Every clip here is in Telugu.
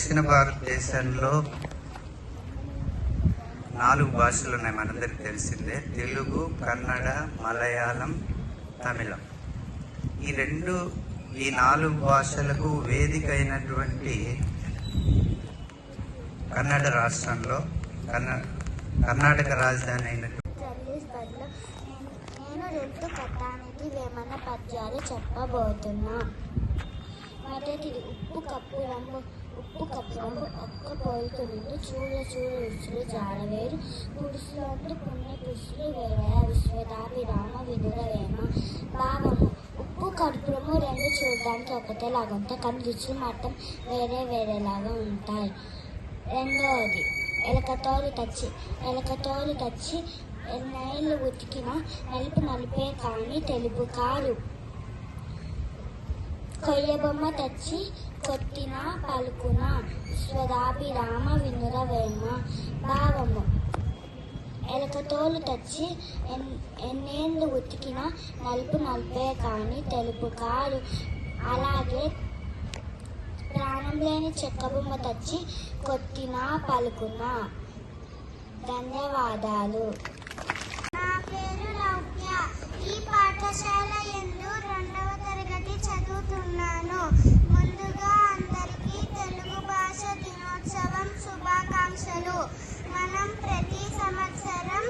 దక్షిణ భారతదేశంలో 4 భాషలు ఉన్నాయి, మనందరికి తెలిసిందే. తెలుగు, కన్నడ, మలయాళం, తమిళం. ఈ 4 భాషలకు వేదిక అయినటువంటి కన్నడ రాష్ట్రంలో కర్ణాటక రాజధాని అయినటువంటి నేను 2 కథానికి వేమన పద్యాలు చెప్పబోతున్నా. మొదటిది ఉప్పు కప్పు రంగు ఒక్క పోలిక నుండి చూడ రుచులు జాడవేరు పురుషులందు పుణ్య పురుషులు వేరే విశ్వదాభిరామ వినుల వేమ. భావము: ఉప్పు కర్పూరము 2 చూడడానికి ఒకటేలాగా ఉంటాయి, కానీ రుచులు మాత్రం వేరేలాగా ఉంటాయి. రెండవది ఎలకతోలు తచ్చి ఎన్నేళ్ళు ఉతికినా నలుపే కానీ తెలుపు కాదు. కొయ్యబొమ్మ తెచ్చి కొట్టినా పలుకున విశ్వదాభిరామ వినుర వేమ. భావము: ఎలకతోలు తెచ్చి ఎన్నేళ్ళు ఉతికినా నలుపే కానీ తెలుపు కాదు. అలాగే ప్రాణం లేని చెక్కబొమ్మ తెచ్చి కొట్టినా పలుకున. ధన్యవాదాలు. నా పేరు లౌక్య. ఈ పాఠశాల యందు 2వ తరగతి చదువుతున్నాను. ముందుగా అందరికీ తెలుగు భాష దినోత్సవం శుభాకాంక్షలు. మనం ప్రతి సంవత్సరం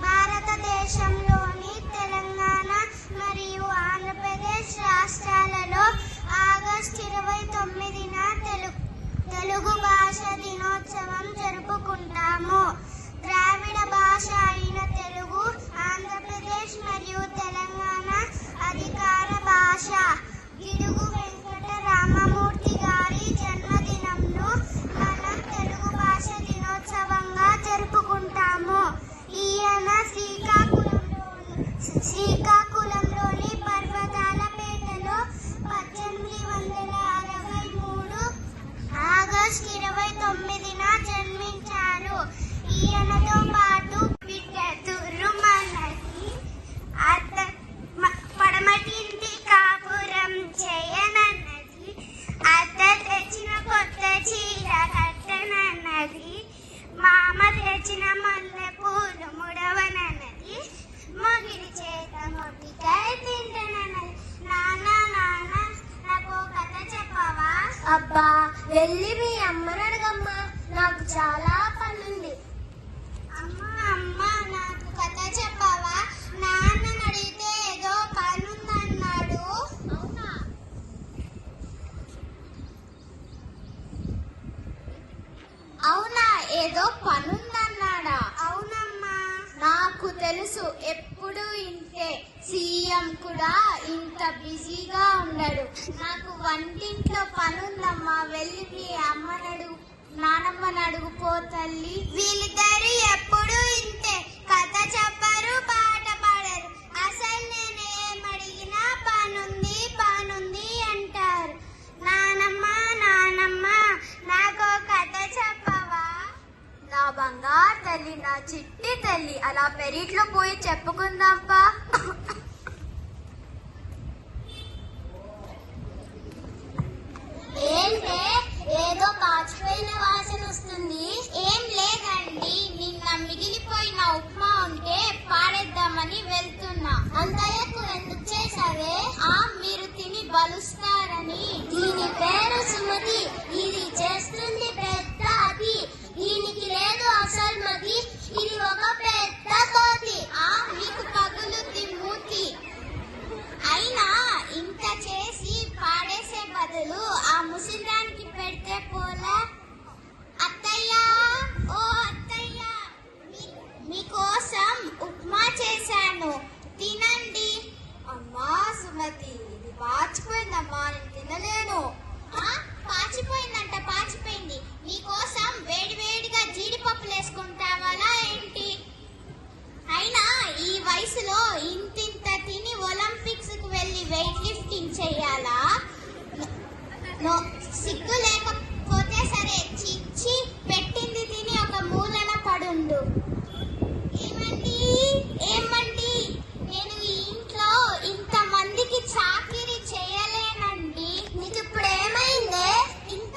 భారతదేశంలోని తెలంగాణ మరియు ఆంధ్రప్రదేశ్ రాష్ట్రాలలో ఆగస్టు 29న తెలుగు భాష దినోత్సవం జరుపుకుంటాము. ద్రావిడ భాష అయిన తెలుగు ఆంధ్రప్రదేశ్ మరియు తెలంగాణ అధికార భాష. గిడుగు వెంకట రామమూర్తి గారి జన్మదినంను మనం తెలుగు భాష దినోత్సవంగా జరుపుకుంటాము. ఈయన శ్రీకాకుళంలోని పర్వతాలపేటలో 1863 ఆగస్టు 29న జన్మించారు. ఈయనతో పాటు పడమటింటి కాపురం చేయనన్నది, అత్త తెచ్చిన కొత్త చీర కట్టనన్నది, మామ తెచ్చిన మల్లె పూలు ముడవనన్నది, మొగిడి చేత మొట్టికాయ తింటనన్నది. నాన్న నాకు కథ చెప్పవా? అబ్బా, వెళ్ళి మీ అమ్మని అడగమ్మా, నాకు చాలా పనుంది. అమ్మ నాకు కథ చెప్పవా? నాన్నని అడిగితే ఏదో పనుందన్నాడు. అవునా, ఏదో పనుందన్నాడా? అవునమ్మా, నాకు తెలుసు, ఎప్పుడు ఇంతే. సీఎం కూడా ఇంత బిజీగా ఉండడు. నాకు వంటింట్లో పనుందమ్మా, వెళ్ళి మీ అమ్మనడు నానమ్మని అడుగుపో తల్లి. వీళ్ళిద్దరు ఎప్పుడు ఇంతే, కథ చెప్పరు, పాట పాడరు. అసలు నేనేమడిగినా పనుంది అంటారు. నానమ్మ నాకు కథ చెప్పవా? నా బంగారు తల్లి, నా చిట్టి తల్లి, అలా పెరిట్లో పోయి చెప్పుకుందాంపా. ఏంటే ఏదో పాచిపోయిన వాసన వస్తుంది? ఏం లేదండి, నిన్న మిగిలిపోయిన ఉప్మా ఉంటే పాడేద్దామని వెళ్తున్నా. అంతయ్యకు ఎందుకు చేసావే? మీరు తిని బలుస్తారని. దీని పేరు సుమతి, ఇది చేస్తుంది పెద్ద అతి. దీనికి లేదు అసలు మతి, ఇది ఒక పెద్ద కోతి. మీకు పగులుద్ది మూతి. అయినా ఇంత చేసి పాడేసే బదులు ఆ ముసిదానికి పెడితే పోలే. అత్తయ్యా, ఓ అత్తయ్యా, మీకోసం ఉప్మా చేశాను, తినండి. అమ్మా సుమతి, ఇది పాచిపోయిందమ్మా, నేను తినలేను. పాచిపోయింది. మీకోసం వేడివేడిగా జీడిపప్పులు వేసుకుంటావాలా ఏంటి? అయినా ఈ వయసులో ఇంతింత తిని ఒలింపిక్స్ కు వెళ్ళి వెయిట్ లిఫ్టింగ్ చెయ్యాలా? సిగ్గు లేకపోతే సరే, చిచ్చి పెట్టింది తిని ఒక మూలన పడుండు. ఏమండి, నేను ఈ ఇంట్లో ఇంత మందికి చాకిరీ చేయలేనండి. నీకు ఇప్పుడు ఏమైందే? ఇంత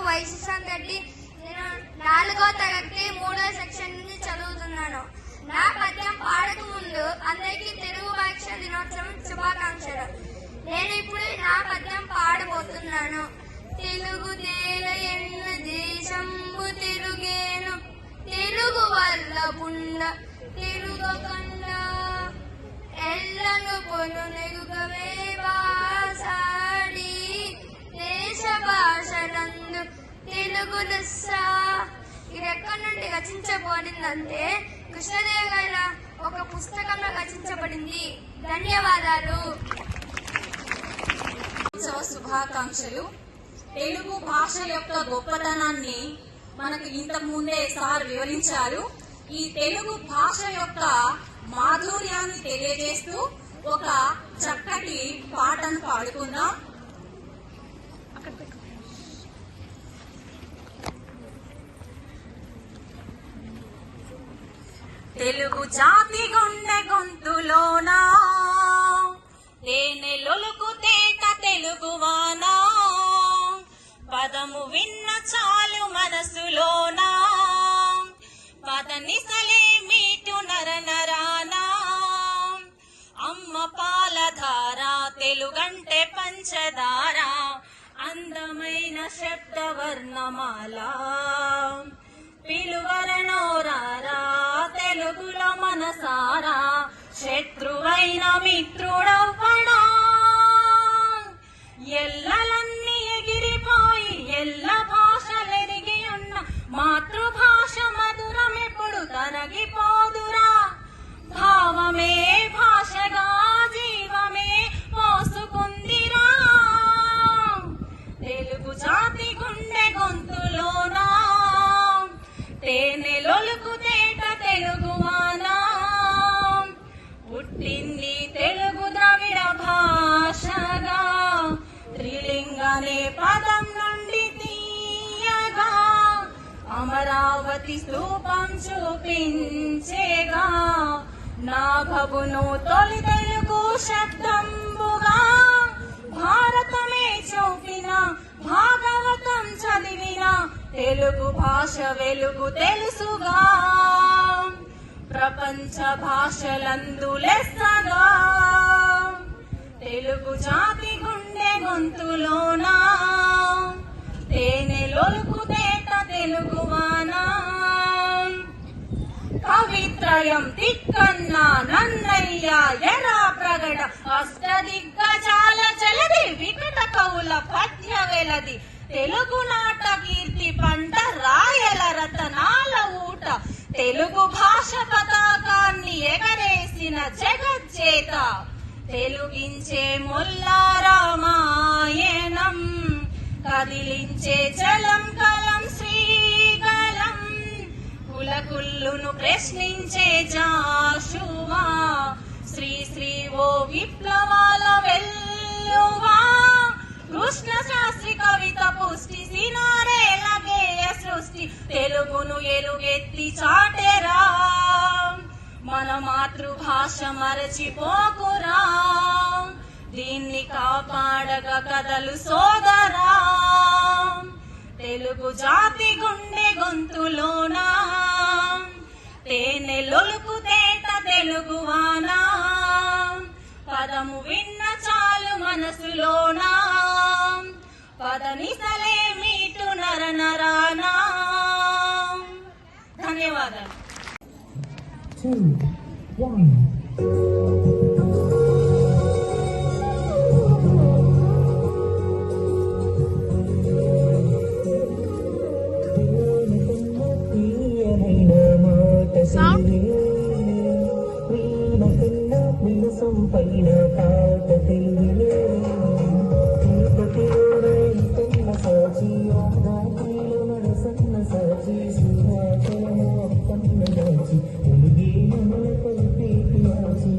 వై సుశాంత్ రెడ్డి. నేను 4వ తరగతి 3వ సెక్షన్ నుంచి చదువుతున్నాను. నా పద్యం పాడక ముందు అందరికీ తెలుగు భాష దినోత్సవం శుభాకాంక్షలు. నేను ఇప్పుడు నా పద్యం పాడబోతున్నాను. తెలుగు నేల ఎన్న దేశంబు తెలుగేను, తెలుగు వల్ల పుండ తెలుగు కండ, ఎల్లను పొను నెగుగవే బాసాడి, దేశ భాషలందు తెలుగు లెస్స. ఇది ఎక్కడి నుండి రచించబడిందంటే కృష్ణదేవరాయల ఒక పుస్తకంలో రచించబడింది. ధన్యవాదాలు. శుభాకాంక్షలు. తెలుగు భాష యొక్క గొప్పతనాన్ని మనకు ఇంతకు ముందే సార్ వివరించారు. ఈ తెలుగు భాష యొక్క మాధుర్యాన్ని తెలియజేస్తూ ఒక చక్కటి పాటను పాడుకుందాం. తెలుగు జాతి గుండె గొంతులోనా తేనె లొలుకు తేట తెలుగువానా, పదము విన్న చాలు మనసులోనా, పదనిసలే మీటు నరనరానా, అమ్మ పాలధార తెలుగంటే పంచదార, అందమైన శబ్దవర్ణమాల, పిలువరణోరారా తెలుగులో మనసారా, శత్రువైన మిత్రుడవ్వడా, ఎల్లలన్నీ ఎగిరిపోయి ఎల్ల భాషలెరిగి ఉన్న మాతృభాష మధురమెప్పుడు తరగిపోదురా, భావమే భాషగా జీవమే పోసుకుందిరా, తెలుగు జాతి గుండె గొంతులోనా తేనె లొలుకు తేట తెలుగువానా, పుట్టింది తెలుగు ద్రవిడ భాషగా, త్రిలింగనే పదం నుండి తీయగా, అమరావతి స్తూపం చూపించేగా, నాభగును తొలి తెలుగు శబ్దంబుగా, భారతమే చూపిన భాగవతం చదివిన తెలుగు భాష వెలుగు తెలుసుగా, ప్రపంచ భాషలందు లెస్సగా, తెలుగు జాతి గుండె గొంతులోనా తేనె లొలుకు తేట తెలుగువానా, కవిత్రయం తిక్కన్న నన్నయ్య ఎరా ప్రగడ, అష్టదిగ్గజాల జలది వికట కవుల పద్య వెలది, తెలుగు నాట కీర్తి పంట రాయల రతనాల ఊట, తెలుగు భాష పతాకాన్ని ఎగరేసిన జగజ్జేత, తెలుగించే ముల్లా రామాయణం, కదిలించే చలం కలం శ్రీకలం, కులకుల్లును ప్రశ్నించే జాషువా, శ్రీ శ్రీ ఓ విప్లవాల వెల్లువా, కృష్ణ శాస్త్రి కవిత పుష్టి సినారేల గేయ సృష్టి, తెలుగును ఎలుగెత్తి చాటెరా, మన మాతృభాష మరచిపోకురా, దీన్ని కాపాడగ కదలు సోదరా, తెలుగు జాతి గుండె గొంతులోనా తేనె లొలుకు తేట తెలుగువానా, పదము విన్న చాలు మనసులోనా, పదనిసలే మీటు నరనరానా. ధన్యవాదాలు. 2, 1. పైన పాట తెలుగులే సాచి మనసన్న సాచి శ్రీరాచరణ పన్న దాచి తెలుగే మన కలిపేటి ఆచి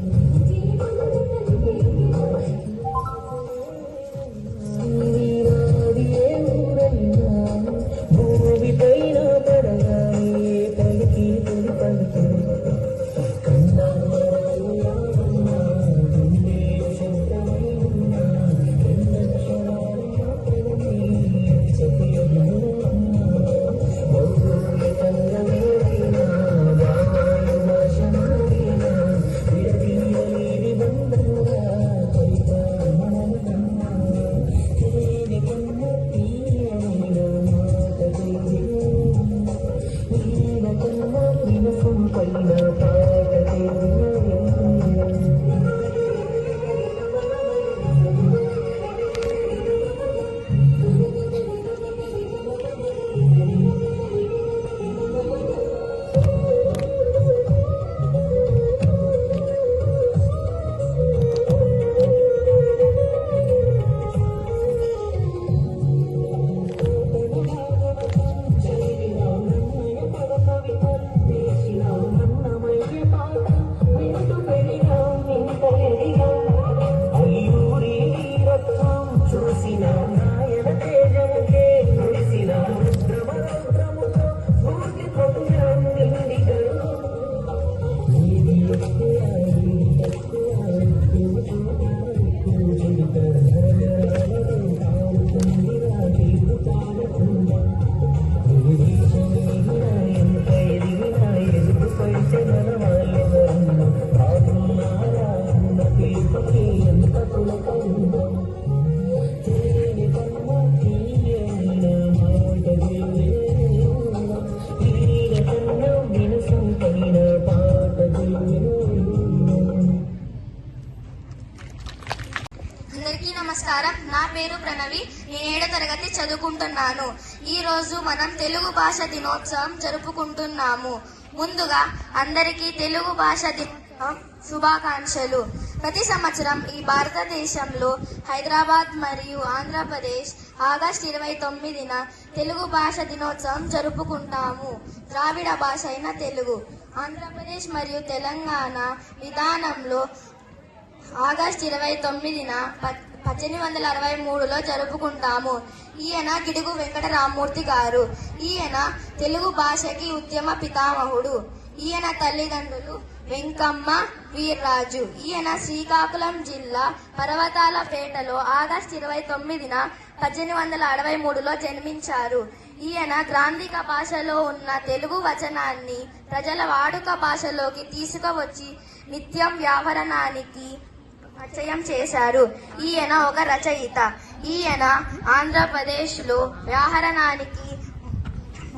వైష్ణవి. నేను 7వ తరగతి చదువుకుంటున్నాను. ఈ రోజు మనం తెలుగు భాష దినోత్సవం జరుపుకుంటున్నాము. ముందుగా అందరికీ తెలుగు భాష దినోత్సవం శుభాకాంక్షలు. ప్రతి సంవత్సరం ఈ భారతదేశంలో హైదరాబాద్ మరియు ఆంధ్రప్రదేశ్ ఆగస్టు 29న తెలుగు భాష దినోత్సవం జరుపుకుంటాము. ద్రావిడ భాష అయిన తెలుగు ఆంధ్రప్రదేశ్ మరియు తెలంగాణ విధానంలో ఆగస్టు 29న 1863లో జరుపుకుంటాము. ఈయన గిడుగు వెంకటరామూర్తి గారు. ఈయన తెలుగు భాషకి ఉద్యమ పితామహుడు. ఈయన తల్లిదండ్రులు వెంకమ్మ, వీర్రాజు. ఈయన శ్రీకాకుళం జిల్లా పర్వతాలపేటలో ఆగస్టు 29న 1863లో జన్మించారు. ఈయన గ్రాంధిక భాషలో ఉన్న తెలుగు వచనాన్ని ప్రజల వాడుక భాషలోకి తీసుకువచ్చి నిత్యం వ్యాకరణానికి పరిచయం చేశారు. ఈయన ఒక రచయిత. ఈయన ఆంధ్రప్రదేశ్లో వ్యాకరణానికి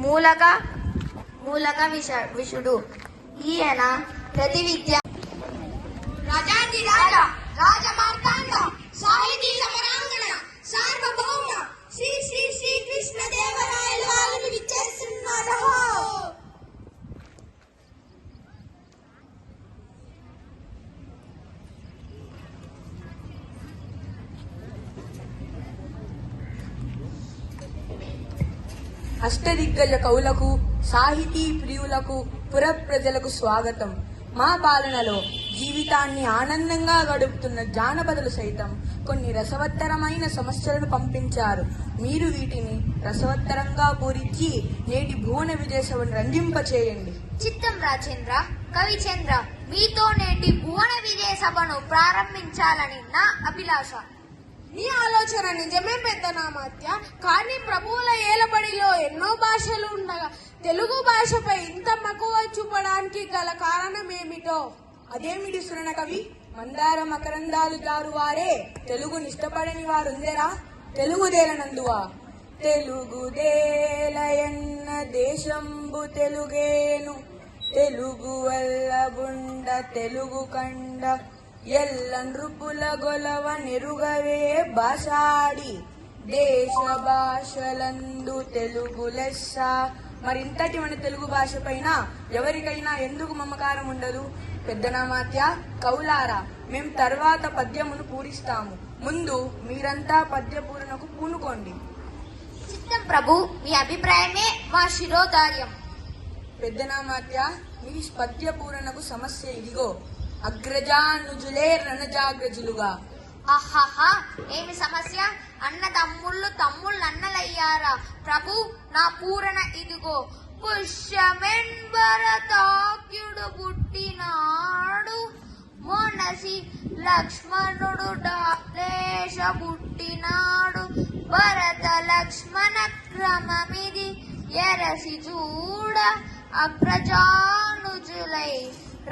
మూలక విషుడు. ఈయన ప్రతి విద్య రాజాధిరాజ రాజమార్తాండ సాహితీ సమరాంగణ సార్వభౌమ శ్రీ శ్రీ శ్రీ కృష్ణదేవరాయలు వారిని విచ్చేస్తున్నారు. అష్టదిగ్గజ కవులకు, సాహితీ ప్రియులకు, పుర ప్రజలకు స్వాగతం. మా పాలనలో జీవితాన్ని ఆనందంగా గడుపుతున్న జానపదులు సైతం కొన్ని రసవత్తరమైన సమస్యలను పంపించారు. మీరు వీటిని రసవత్తరంగా పూరించి నేటి భువన విజయ సభను రంజింపచేయండి. చిత్తం రాజేంద్ర, కవిచంద్ర, మీతో నేటి భువన విజయ సభను ప్రారంభించాలని నా అభిలాష. నీ ఆలోచన నిజమే పెద్దనామాత్య. కానీ ప్రభువుల ఏలబడిలో ఎన్నో భాషలు ఉండగా తెలుగు భాషపై ఇంత మక్కువ చూపడానికి గల కారణమేమిటో? అదేమిటి సురణ కవి? మందార మకరందాలు జారువారే తెలుగుని ఇష్టపడని వారుందెరా? తెలుగుదేలనందువా? తెలుగుదేలయన్న దేశంబు తెలుగేను, తెలుగు వల్లబుండ తెలుగు కండ, ఎల్ల నృపుల గొలవ నెరుగవే భాషాడి, దేశ భాషలందు తెలుగు లెస్స. మరింతటి మన తెలుగు భాష పైన ఎవరికైనా ఎందుకు మమకారం ఉండదు? పెద్దనామాత్య, కవులారా, మేం తర్వాత పద్యమును పూరిస్తాము. ముందు మీరంతా పద్య పూరణకు పూనుకోండి. చిత్తం ప్రభు, మీ అభిప్రాయమే మా శిరోధార్యం. పెద్దనామాత్య, మీ పద్య పూరణకు సమస్య ఇదిగో. అగ్రజానుజులే రణజాగ్రజులుగా. ఆహాహా, ఏమి సమస్య? అన్నదమ్ముళ్ళు తమ్ముళ్ళు అన్నలయ్యారా? ప్రభు, నా పూరణ ఇదిగో. పుష్యమెంబరతాక్యుడు పుట్టినాడు, మొనసి లక్ష్మణుడు డాలేశ పుట్టినాడు, భరత లక్ష్మణ క్రమమిది ఎరసి చూడ, అగ్రజానుజులై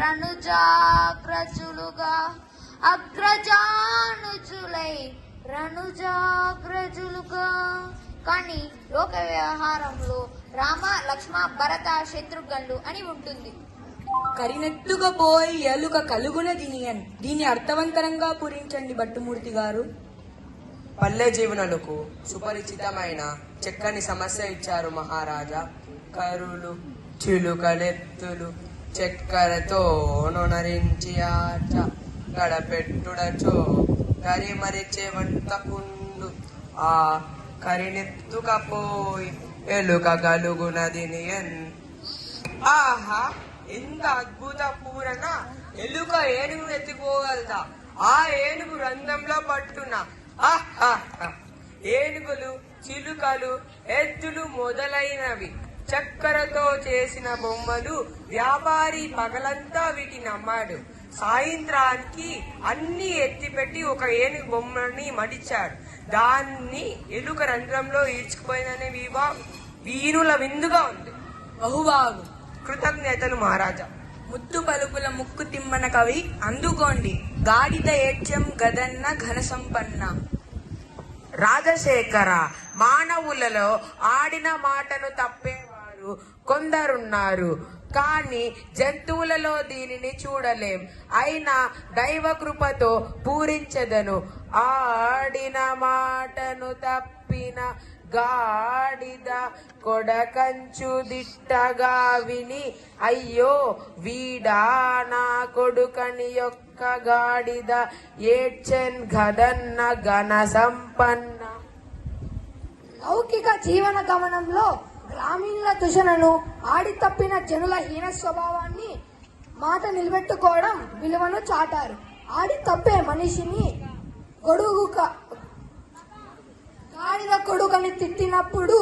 రణుజాగ్రజులుగా. అగ్రజానుజులై రణుజాగ్రజులుగా. కానీ లోక వ్యవహారంలో రామ, లక్ష్మ, భరత, శత్రుఘ్నులు అని ఉంటుంది. కరినెత్తుకపోయి ఎలుక కలుగున దినియన్. దీన్ని అర్థవంతరంగా పూరించండి భట్టుమూర్తి గారు. పల్లె జీవనులకు సుపరిచితమైన చక్కని సమస్య ఇచ్చారు మహారాజా. కరులు, చిలుకలెత్తులు, చక్కెరతో నొనరించి ఆట, గడపెట్టుడచో కరిమరిచే వంటకుండు, ఆ కరినెత్తుకపోయి ఎలుక గలుగునదినియన్. ఆహా, ఎంత అద్భుత పూరణ! ఎలుక ఏనుగు ఎత్తుకోగలదా? ఆ ఏనుగు రంధ్రంలో పట్టున. ఏనుగులు, చిలుకలు, ఎద్దులు మొదలైనవి చక్కెరతో చేసిన బొమ్మలు. వ్యాపారి పగలంతా వీటిని అమ్మాడు. సాయంత్రానికి అన్ని ఎత్తిపెట్టి ఒక ఏనుగు బొమ్మని మడిచాడు. దాన్ని ఎలుక రంధ్రంలో ఈడ్చుకుపోయిందనే వీణుల విందుగా ఉంది. బహుబాగు. కృతజ్ఞతలు మహారాజా. ముత్తు పలుకుల ముక్కు తిమ్మన కవి, అందుకోండి. గాడిద ఏడ్యం గదన్న ఘన సంపన్న. రాజశేఖర, మానవులలో ఆడిన మాటను తప్పేవారు కొందరున్నారు, కానీ జంతువులలో దీనిని చూడలేం. అయినా దైవ కృపతో పూరించెదను. ఆడిన మాటను తప్పిన గాడిద కొడకంచు దిట్టగా విని అయ్యో వీడా నా కొడుకని యొక్క గాడిద ఏడ్చెన్ గదన్న ఘన సంపన్న. లౌకిక జీవన గమనంలో గ్రామీణుల తుషణను, ఆడి తప్పిన జనుల హీన స్వభావాన్ని మాట నిలబెట్టుకోవడం విలువను చాటారు. ఆడి తప్పే మనిషిని గాడిద కొడుకని తిట్టినప్పుడు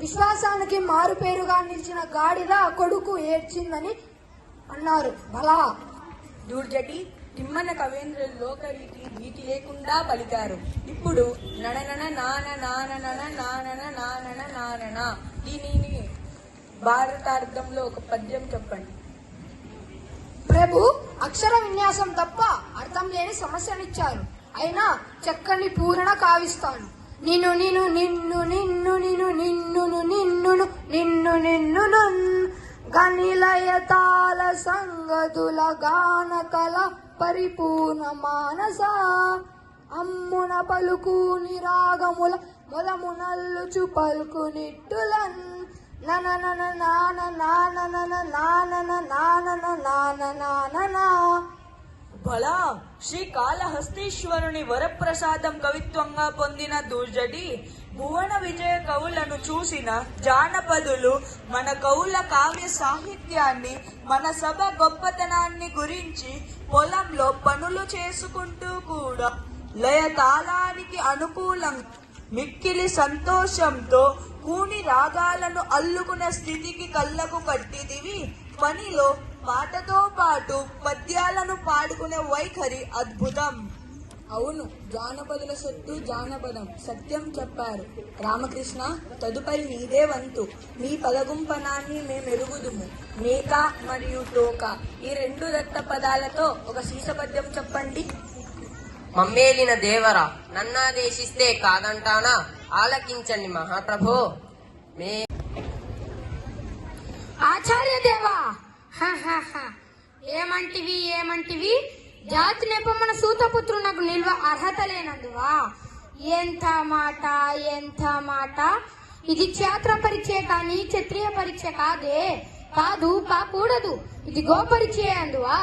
విశ్వాసానికి మారుపేరుగా నిలిచిన గాడిద కొడుకు ఏడ్చిందని అన్నారు. బలా దూర్జటి తిమ్మన కవేంద్రులు లోకరీతి వీటి లేకుండా పలికారు. ఇప్పుడు నననన నాన నాననన నానన నానన నానన. దీనిని భారతార్థంలో ఒక పద్యం చెప్పండి. ప్రభు అక్షర విన్యాసం తప్ప అర్థం లేని సమస్యనిచ్చారు. అయినా చక్కని పూరణ కావిస్తాను. నిన్ను నిన్ను నిన్ను నిన్ను నిన్ను నిన్ను నిన్ను నిన్ను నిన్ను గనిలయతాల సంగతుల గానకల పరిపూర్ణ మానస అమ్మున పలుకు నిరాగముల మొదమునల్లుచు పలుకు నిట్టులన్ నననన నాన నానన నానన నానన నానన. బలా శ్రీ కాళహస్తీశ్వరుని వరప్రసాదం కవిత్వంగా పొందిన దూర్జటి భువన విజయ కవులను చూసిన జానపదులు మన కవుల కావ్య సాహిత్యాన్ని, మన సభ గొప్పతనాన్ని గురించి పొలంలో పనులు చేసుకుంటూ కూడా లయ తాళానికి అనుకూలంగా మిక్కిలి సంతోషంతో కూని రాగాలను అల్లుకున్న స్థితికి కళ్ళకు కట్టిదివి. పనిలో పాటతో పాటు పద్యాలను పాడుకునే వైఖరి అద్భుతం. అవును, జానపదుల సొత్తు జానపదం. సత్యం చెప్పారు రామకృష్ణ. తదుపరి నీదే వంతు. మీ పదగుంపనాన్ని మేమెరుగుదుము. మేక మరియు తోక ఈ రెండు దత్త పదాలతో ఒక సీసపద్యం చెప్పండి. మమ్మేలిన దేవరా నన్నాదేశిస్తే కాదంటానా, ఆలకించండి మహాప్రభో. ఆచార్య దేవా ఏమంటివి జాతి నెపమన సూతపుత్రునకు నిల్వ అర్హత లేనందువా? ఎంత మాట. ఇది క్షేత్ర పరీక్ష కానీ క్షత్రియ పరీక్ష కాకూడదు. ఇది గోపరీక్ష అందువా?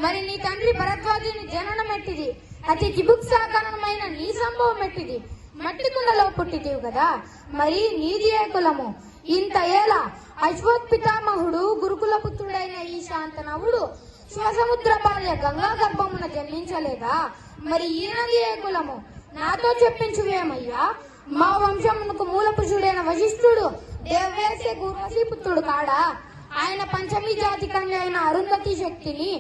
మరి నీ తండ్రి భరద్వాజుని జననం ఎట్టిది? అతి జిబుక్సాకరణమైన నీ సంభవం ఎట్టిది? మట్టి కుండలో పుట్టిదివు కదా, మరి నీది ఏ కులము? ఇంత ఏలా అశ్వత్పితామహుడు గురుకుల పుత్రుడైన ఈ శాంతనవుడు శివసముద్ర భార్య గంగా గర్భమున జన్మించలేదా? మరి ఈయనది ఏ కులము? నాతో చెప్పించువేమయ్యా. మా వంశమునకు మూల పురుషుడైన వశిష్ఠుడు దేవవేసే గురువసి పుత్రుడు కాడా? ఆయన పంచమీ జాతి కన్య అయిన అరుంధతి శక్తిని,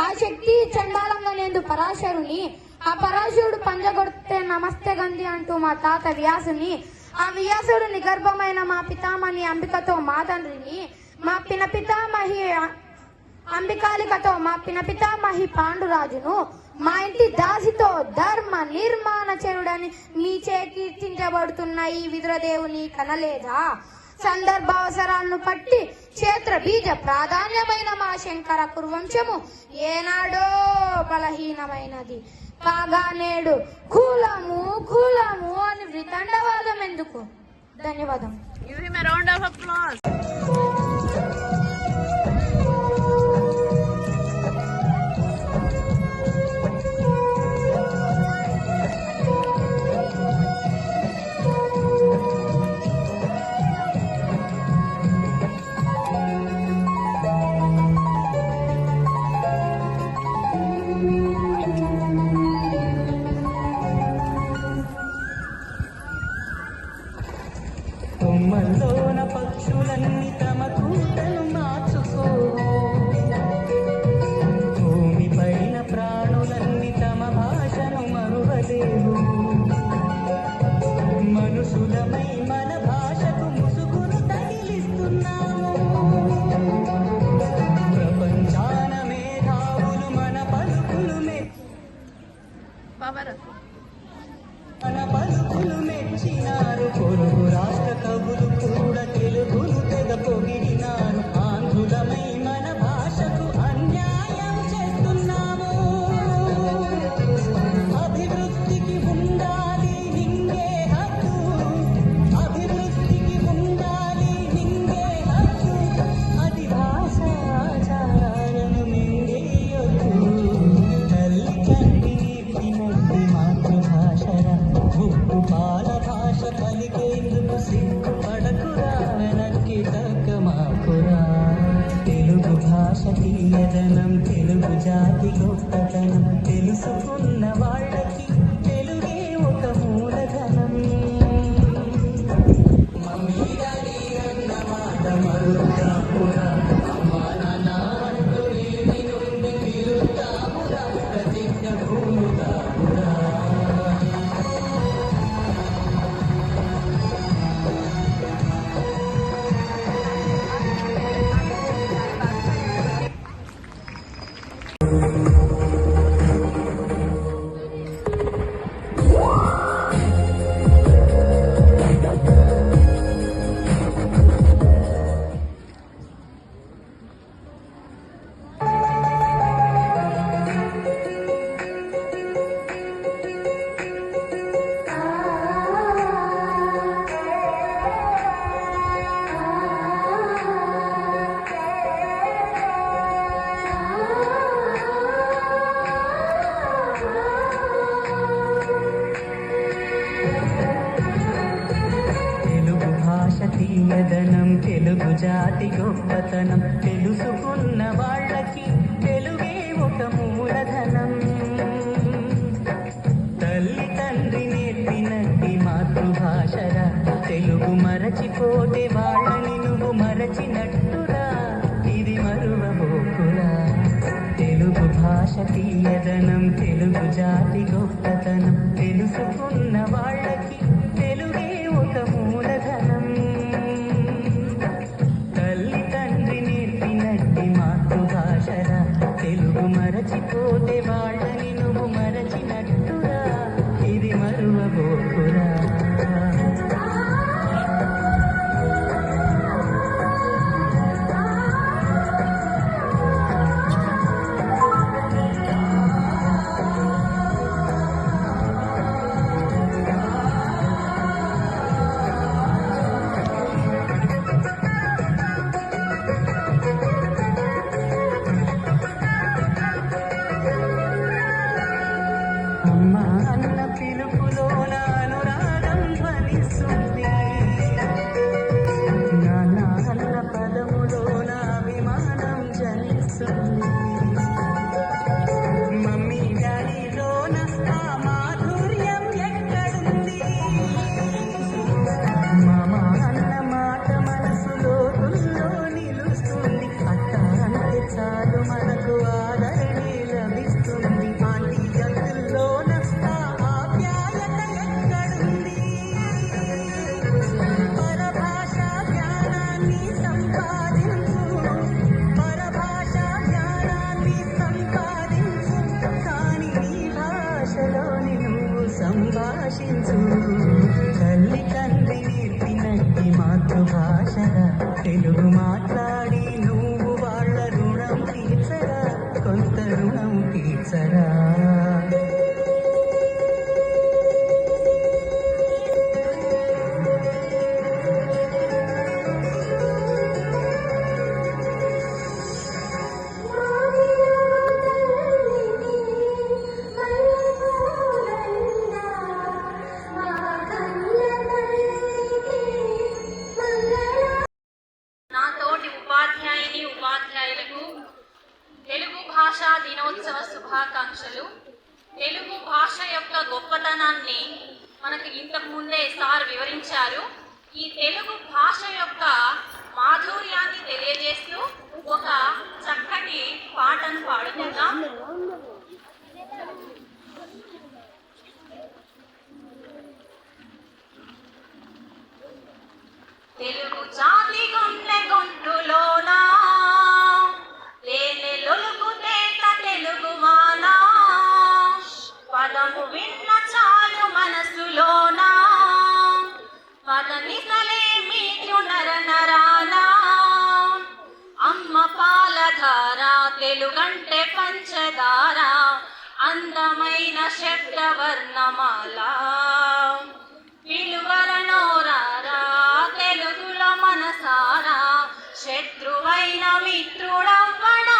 ఆ శక్తి చండాలంగా నేందు పరాశరుని, ఆ పరాశరుడు పంజగొడితే నమస్తే గంధి అంటూ మా తాత వ్యాసుని, ఆ వ్యాసుడు నిగర్భమైన మా పితామహి అంబికతో మా తండ్రిని, మా పినపితామహి అంబికాలికతో మా పినపితామహి పాండురాజును, మా ఇంటి దాసితో ధర్మ నిర్మాణ చెరుడని మీచే కీర్తించబడుతున్న ఈ విదురదేవుని కనలేదా? సందర్భావసరాలను పట్టి క్షేత్ర బీజ ప్రాధాన్యమైన మా శంకర కురువంశము ఏనాడో బలహీనమైనది కాగా నేడు కులము అని వితండవాదం ఎందుకు? ధన్యవాదం. కొమ్మల్లోన పక్షులన్నీ తమ కూటలు మార్చుకో, భూమి పైన ప్రాణులన్నీ తమ భాషను మరువలేవు. మనుషులమై మన భాషకు ముసుగును తగిలిస్తున్నాము. ప్రపంచాన మేధావులు మన పలుకులు మెచ్చినారు. పొరుగు రాష్ట్ర కవులు కూడా తెలుగును తెగ పొగిడినారు. ఆంధ్రులమై మన భాషకు అన్యాయం చేస్తున్నాము. అభివృద్ధికి జాతి గొప్పతనం తెలుసుకున్న వాళ్ళకి తెలుగే ఒక మూలధనం. మమ్మీ డాడీ అన్న మాట మరుద్దామురా, అమ్మా నాన్న అంటూ నీటి నుండి పిలుద్దామురా, ప్రతిజ్ఞ భూముదామురా. తీయదనం తెలుగు జాతి గొప్పతనం తెలుసుకున్న వాళ్ళకి తెలుగే ఒక మూలధనం. తల్లి తండ్రి నేర్పినట్టి మాతృభాషరా, తెలుగు మరచిపోతే వాళ్ళని నువ్వు మరచినట్టురా, ఇది మరువబోకురా. తెలుగు భాష తీయదనం తెలుగు జాతి గొప్పతనం తెలుసుకున్న వాళ్ళకి తెలుగే ఒక మూలధనం. మాతృభాషరా, తెలుగు మరచిపోతే వాళ్ళని నువ్వు మరచినట్టురా, ఇది మరువబోకురా. అమ్మ అన్న పిలుపులోన అనురాగం ధ్వనిస్తుంది, నాన్న అన్న పదములోన అభిమానం జనిస్తుంది. మమ్మీ డాడీలోన ఆ మాధుర్యం ఎక్కడుంది, మామ అన్న మాట మనసులో గుల్లో నిలుస్తుంది. అత్త అంటే చాలు మనకు ఆదరణే లభిస్తుంది. ఆంటీ అంకుల్లోన ఆ ఆప్యాయత ఎక్కడుంది, పరభాషా జ్ఞానాన్ని సంపాదించు, పరభాషా జ్ఞానాన్ని సంపాదించు, కానీ నీ భాషలోని నువ్వు సంభాషించు. తల్లి తండ్రి నేర్పినట్టి మాతృభాషరా, తెలుగు మాట్లాడి నువ్వు వాళ్ళ రుణం తీర్చరా, కొంత రుణం తీర్చరా. నా తోటి ఉపాధ్యాయుని ఉపాధ్యాయులకు తెలుగు భాషా దినోత్సవ శుభాకాంక్షలు. తెలుగు భాష యొక్క గొప్పతనాన్ని మనకు ఇంతకు ముందే సార్ వివరించారు. ఈ తెలుగు భాష యొక్క మాధుర్యాన్ని తెలియజేస్తూ ఒక చక్కటి పాటను పాడుకుందాం. తెలుగు జాతి గుండె గొంతులోనా లేని లొలుకు తేట తెలుగు వానా, పదము విన్న చాలు మనసులోనా, పదనిసలే మీకు నర నరానా. అమ్మ పాలధార తెలుగంటే పంచదార, అందమైన శబ్దవర్ణమాల, పిలువరనోరారా తెలుగులో మనసారా, శత్రువైన మిత్రుడవ్వడా.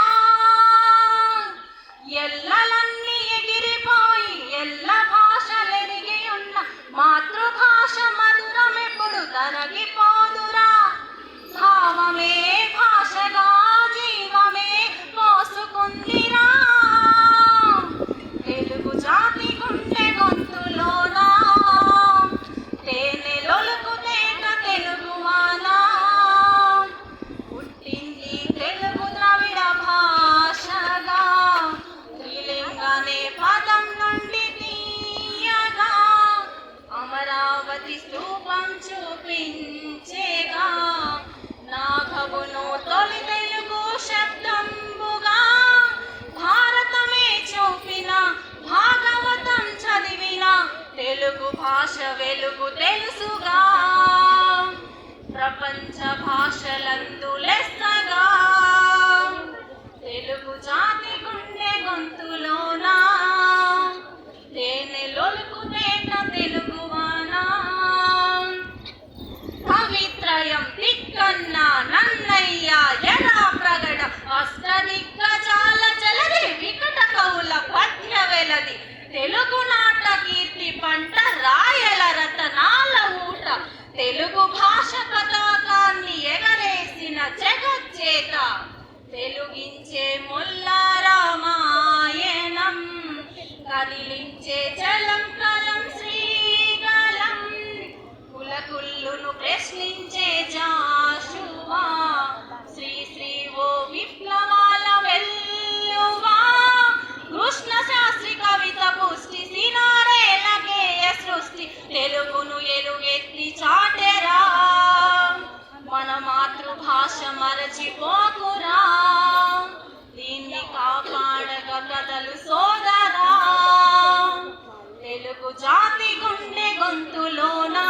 ఎల్లలన్నీ ఎగిరిపోయి ఎల్ల భాషలెరిగి ఉన్న మాతృభాష మధురమెప్పుడు తరగిపోదురా. భావమే భాషగా జీవమే పోసుకుందిరా. కనిపించేగా నాగవును తొలి తెలుగు శబ్దంబుగా భారతమే చూపిన భాగవతం చదివిన తెలుగు భాష వెలుగు తెలుసుగా ప్రపంచ భాషలందు లెస్సగా తెలుగు జాతి గుండె గొంతులోనా తేనె లొలుకు తేట తెలుగువానా కవిత్రయం తిక్కన్న నన్నయ్య ఎలా ప్రగడ అష్టదిగ్గజాల జలది వికట కవుల పద్య వెలది తెలుగు నాట కీర్తి పంట రాయల రతనాల ఊట తెలుగు భాష పతాకాన్ని ఎగరేసిన జగజ్జేత వెలుగించే ముల్ల రామాయణం కదిలించే జలం కలం శ్రీగలం కులకుల్లును ప్రశ్నించే జాషువా శ్రీ శ్రీ ఓ విప్లవాల వెల్లువా కృష్ణ శాస్త్రి కవిత పుష్టి సినారేల గేయ సృష్టి తెలుగును ఎలుగెత్తి చాటెరా మన మాతృభాష మరచిపోకురా దీన్ని కాపాడగ కథలు సోదరా తెలుగు జాతి గుండె గొంతులోనా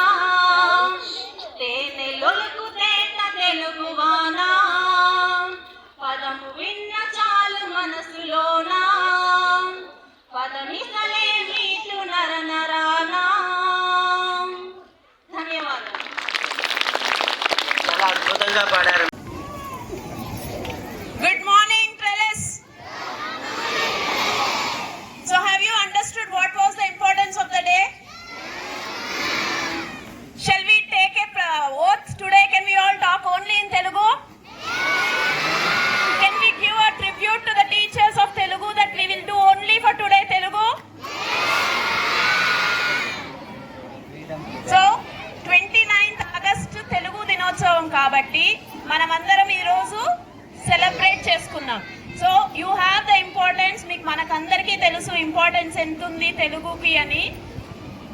తేనె లొలుకు తేట తెలుగువానా పదము విన్న చాలు మనసులోనా పదమిసలే మీటు నర నరానా ధన్యవాదాలు. చాలా అద్భుతంగా పాడారు. Good morning, Trellis. So have you understood what was the importance of the day? Shall we take a oath today? Can we all talk only in Telugu? Can we give a tribute to the teachers of Telugu that we will do only for today Telugu? So 29th August Telugu దినోత్సవం కాబట్టి మనమందరం ఈ రోజు సెలబ్రేట్ చేసుకున్నాం. So you have the importance. మీకు మనకందరికీ తెలుసు ఇంపార్టెన్స్ ఎంత ఉంది తెలుగుకి అని.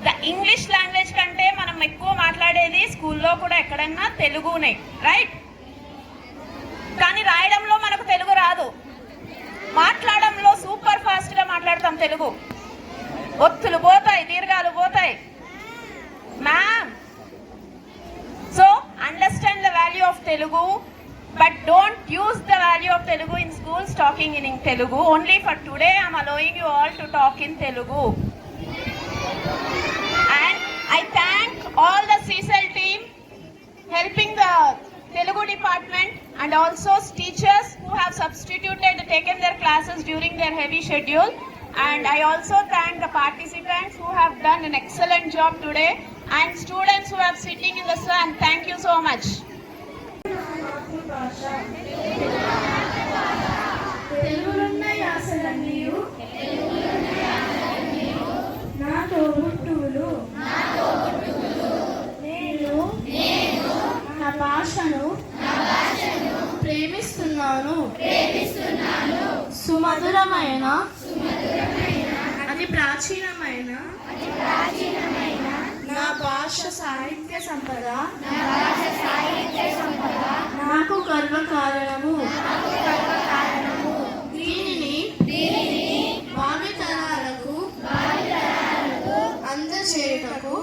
ద ఇంగ్లీష్ లాంగ్వేజ్ కంటే మనం ఎక్కువ మాట్లాడేది స్కూల్లో కూడా ఎక్కడన్నా తెలుగునే, రైట్? కానీ రాయడంలో మనకు తెలుగు రాదు, మాట్లాడడంలో సూపర్ ఫాస్ట్గా మాట్లాడతాం తెలుగు. ఒత్తులు పోతాయి, దీర్ఘాలు పోతాయి. Ma'am, so understand the value of Telugu. But don't use the value of Telugu in schools talking in Telugu. Only for today I am allowing you all to talk in Telugu. And I thank all the CSL team helping the Telugu department and also teachers who have substituted, taken their classes during their heavy schedule. And I also thank the participants who have done an excellent job today and students who are sitting in the sun. Thank you so much. తెలుగులున్న యాసలన్నీయు నా తోబుట్టువులు. నేను నా భాషను ప్రేమిస్తున్నాను. సుమధురమైన అతి ప్రాచీనమైన నా భాష సాహిత్య సంపద నాకు గర్వకారణము. దీనిని భావితరాలకు అందచేయుటకు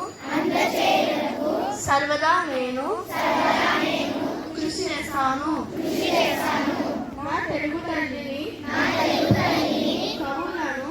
సర్వదా నేను కృషి చేస్తాను. మా తెలుగు తల్లిని కవులను